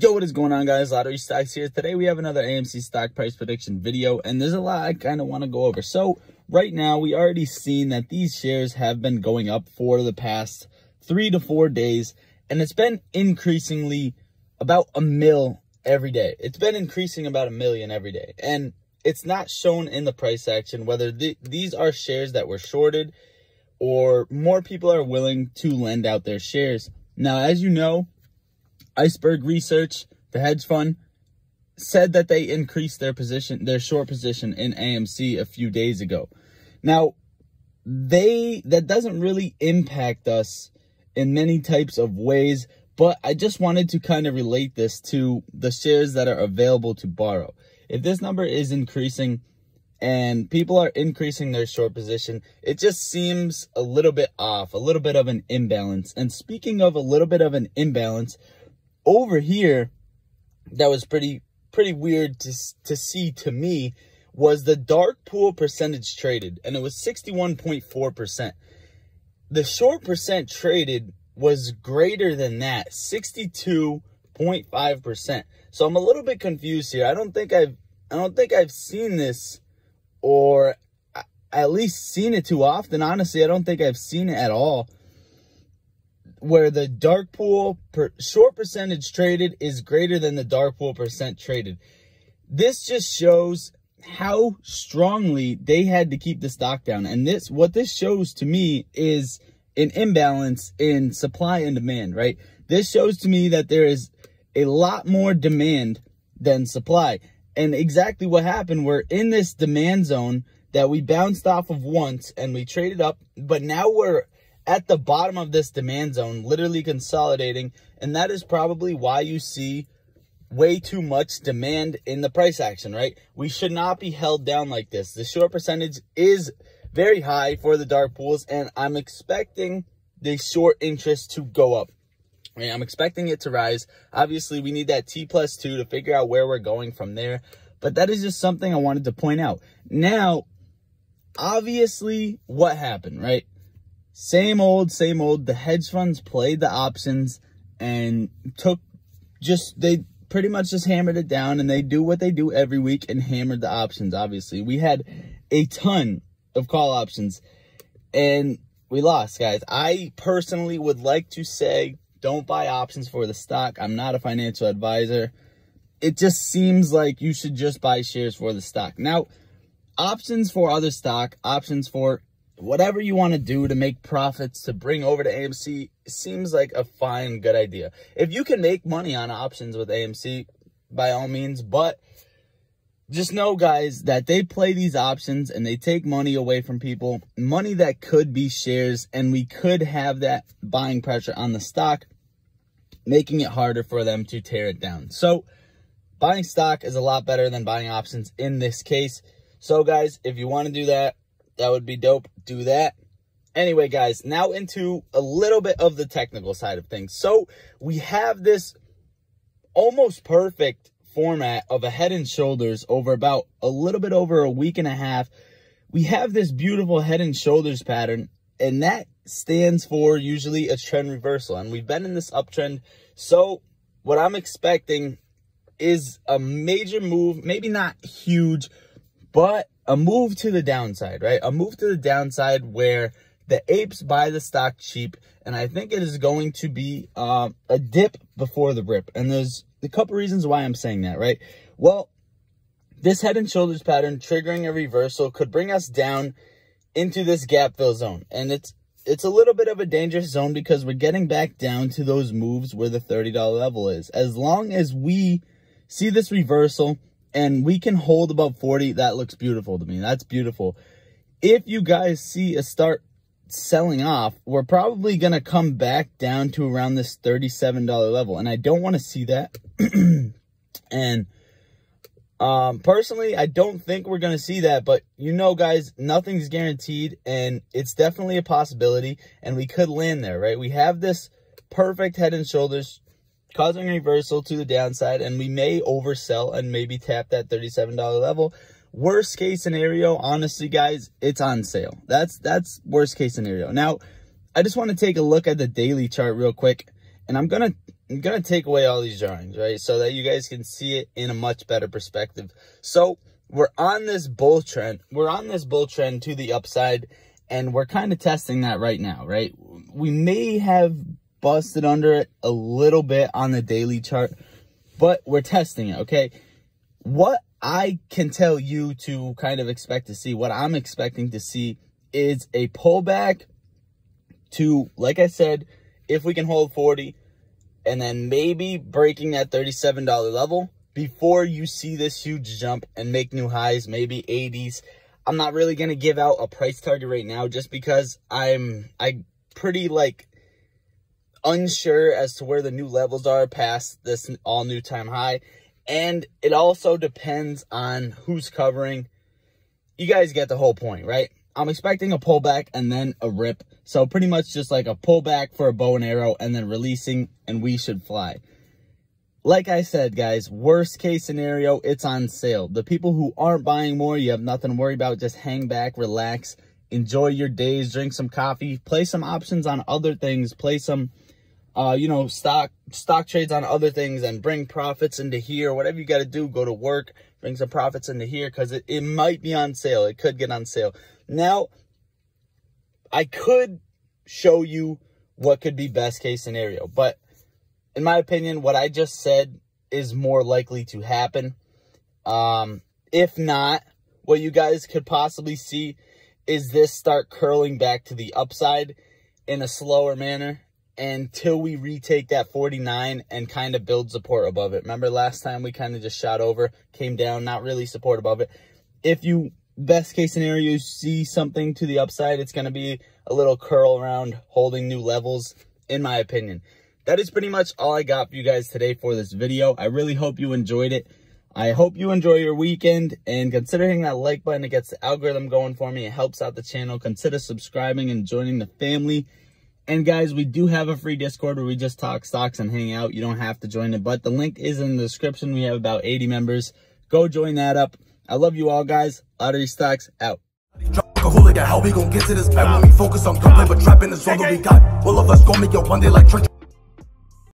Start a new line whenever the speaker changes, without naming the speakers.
Yo, what is going on, guys? Lottery Stocks here. Today we have another AMC stock price prediction video, and there's a lot I kind of want to go over. So right now we already seen that these shares have been going up for the past 3 to 4 days, and it's been increasingly about a mil every day. It's been increasing about 1 million every day, and it's not shown in the price action whether these are shares that were shorted or more people are willing to lend out their shares. Now, as you know, Iceberg Research, the hedge fund, said that they increased their short position in AMC a few days ago. Now, that doesn't really impact us in many types of ways, but I just wanted to kind of relate this to the shares that are available to borrow. If this number is increasing and people are increasing their short position, it just seems a little bit off, a little bit of an imbalance. And speaking of a little bit of an imbalance, over here, that was pretty weird to see to me, was the dark pool percentage traded, and it was 61.4%. The short percent traded was greater than that, 62.5%. So I'm a little bit confused here. I don't think I've seen this, or at least seen it too often. Honestly, I don't think I've seen it at all, where the dark pool short percentage traded is greater than the dark pool percent traded. This just shows how strongly they had to keep the stock down. And what this shows to me is an imbalance in supply and demand, right? This shows to me that there is a lot more demand than supply. And exactly what happened, we're in this demand zone that we bounced off of once and we traded up, but now we're at the bottom of this demand zone, literally consolidating, and that is probably why you see way too much demand in the price action, right? We should not be held down like this. The short percentage is very high for the dark pools, and I'm expecting the short interest to go up. I mean, I'm expecting it to rise. Obviously, we need that T+2 to figure out where we're going from there, but that is just something I wanted to point out. Now, obviously, what happened, right? Same old, same old. The hedge funds played the options and they pretty much just hammered it down, and they do what they do every week and hammered the options. Obviously, we had a ton of call options and we lost, guys. I personally would like to say, don't buy options for the stock. I'm not a financial advisor. It just seems like you should just buy shares for the stock. Now, options for other stock, options for whatever you want to do to make profits to bring over to AMC seems like a fine, good idea. If you can make money on options with AMC, by all means, but just know, guys, that they play these options and they take money away from people, money that could be shares, and we could have that buying pressure on the stock, making it harder for them to tear it down. So buying stock is a lot better than buying options in this case. So, guys, if you want to do that, that would be dope. Do that. Anyway, guys, now into a little bit of the technical side of things. So we have this almost perfect format of a head and shoulders over about a little bit over a week and a half. We have this beautiful head and shoulders pattern, and that stands for usually a trend reversal. And we've been in this uptrend. So what I'm expecting is a major move, maybe not huge, but a move to the downside, right? A move to the downside where the apes buy the stock cheap, and I think it is going to be a dip before the rip. And there's a couple reasons why I'm saying that, right? Well, this head and shoulders pattern triggering a reversal could bring us down into this gap fill zone, and it's a little bit of a dangerous zone because we're getting back down to those moves where the $30 level is. As long as we see this reversal and we can hold above 40, that looks beautiful to me. That's beautiful. If you guys see a start selling off, we're probably going to come back down to around this $37 level. And I don't want to see that. And personally, I don't think we're going to see that. But, you know, guys, nothing's guaranteed. And it's definitely a possibility. And we could land there, right? We have this perfect head and shoulders causing a reversal to the downside, and we may oversell and maybe tap that $37 level. Worst case scenario, honestly, guys, it's on sale. That's worst case scenario. Now, I just want to take a look at the daily chart real quick, and I'm going to I'm going to take away all these drawings, right? So that you guys can see it in a much better perspective. So we're on this bull trend. We're on this bull trend to the upside, and we're kind of testing that right now, right? We may have busted under it a little bit on the daily chart, but we're testing it, okay? What I can tell you to kind of expect to see, what I'm expecting to see is a pullback to, like I said, if we can hold 40, and then maybe breaking that $37 level before you see this huge jump and make new highs, maybe 80s. I'm not really going to give out a price target right now just because I'm pretty like unsure as to where the new levels are past this all new time high. And it also depends on who's covering. You guys get the whole point, right? I'm expecting a pullback and then a rip. So pretty much just like a pullback for a bow and arrow and then releasing, and we should fly. Like I said, guys, worst case scenario, it's on sale. The people who aren't buying more, you have nothing to worry about. Just hang back, relax, enjoy your days, drink some coffee, play some options on other things, play some, stock trades on other things, and bring profits into here. Whatever you got to do, go to work, bring some profits into here, because it might be on sale. It could get on sale. Now, I could show you what could be best case scenario, but in my opinion, what I just said is more likely to happen. If not, what you guys could possibly see is this start curling back to the upside in a slower manner until we retake that 49 and kind of build support above it. Remember last time we kind of just shot over, came down, not really support above it. If you, best case scenario, you see something to the upside, it's going to be a little curl around holding new levels, in my opinion. That is pretty much all I got for you guys today for this video. I really hope you enjoyed it. I hope you enjoy your weekend, and consider hitting that like button. It gets the algorithm going for me. It helps out the channel. Consider subscribing and joining the family. And guys, we do have a free Discord where we just talk stocks and hang out. You don't have to join it, but the link is in the description. We have about 80 members. Go join that up. I love you all, guys. Lottery Stocks out.
How we gon' get to this back when we focus on gunplay, but trapping is all that we got. All of us gon' make it one day like church.